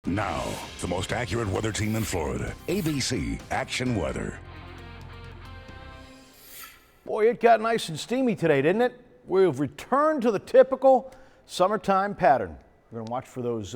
Now, the most accurate weather team in Florida, ABC Action Weather. Boy, it got nice and steamy today, didn't it? We've returned to the typical summertime pattern. We're going to watch for those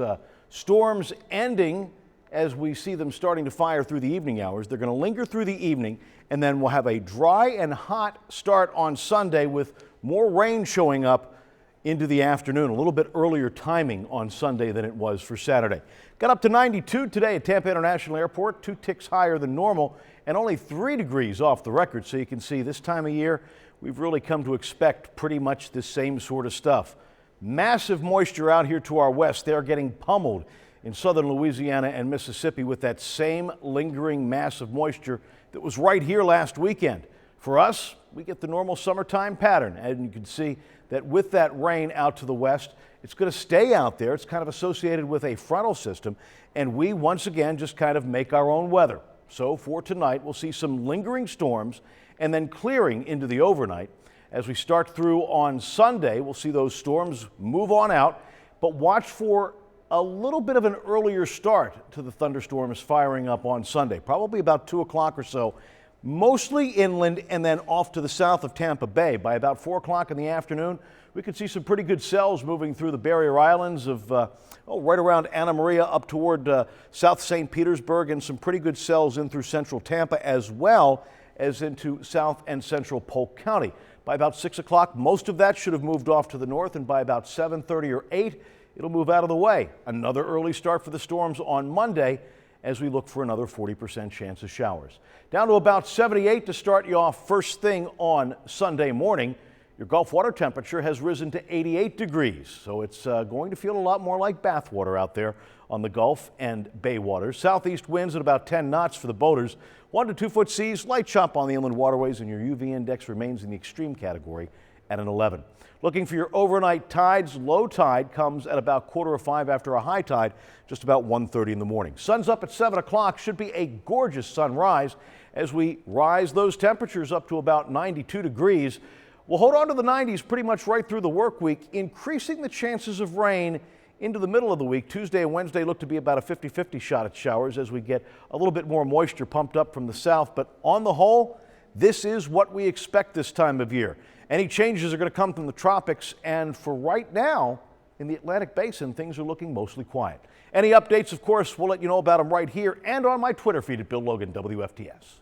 storms ending as we see them starting to fire through the evening hours. They're going to linger through the evening, and then we'll have a dry and hot start on Sunday with more rain showing up into the afternoon. A little bit earlier timing on Sunday than it was for Saturday. Got up to 92 today at Tampa International Airport, 2 ticks higher than normal and only 3 degrees off the record. So you can see this time of year, we've really come to expect pretty much the same sort of stuff. Massive moisture out here to our west. They're getting pummeled in southern Louisiana and Mississippi with that same lingering mass of moisture that was right here last weekend. For us, we get the normal summertime pattern, and you can see that with that rain out to the west, it's going to stay out there. It's kind of associated with a frontal system, and we once again just kind of make our own weather. So for tonight, we'll see some lingering storms and then clearing into the overnight. As we start through on Sunday, we'll see those storms move on out, but watch for a little bit of an earlier start to the thunderstorms firing up on Sunday, probably about 2 o'clock or so. Mostly inland and then off to the south of Tampa Bay. By about 4 o'clock in the afternoon, we could see some pretty good cells moving through the barrier islands of right around Anna Maria up toward South St. Petersburg, and some pretty good cells in through central Tampa as well as into South and Central Polk County. By about 6 o'clock, most of that should have moved off to the north, and by about 7:30 or 8, it'll move out of the way. Another early start for the storms on Monday as we look for another 40% chance of showers. Down to about 78 to start you off first thing on Sunday morning. Your Gulf water temperature has risen to 88 degrees, so it's going to feel a lot more like bath water out there on the Gulf and Bay waters. Southeast winds at about 10 knots for the boaters. 1 to 2 foot seas, light chop on the inland waterways, and your UV index remains in the extreme category at an 11. Looking for your overnight tides. Low tide comes at about 4:45 after a high tide, just about 1:30 in the morning. Sun's up at 7 o'clock. Should be a gorgeous sunrise as we rise those temperatures up to about 92 degrees. We'll hold on to the 90s pretty much right through the work week, increasing the chances of rain into the middle of the week. Tuesday and Wednesday look to be about a 50-50 shot at showers as we get a little bit more moisture pumped up from the south. But on the whole, this is what we expect this time of year. Any changes are going to come from the tropics, and for right now, in the Atlantic Basin, things are looking mostly quiet. Any updates, of course, we'll let you know about them right here and on my Twitter feed at Bill Logan, WFTS.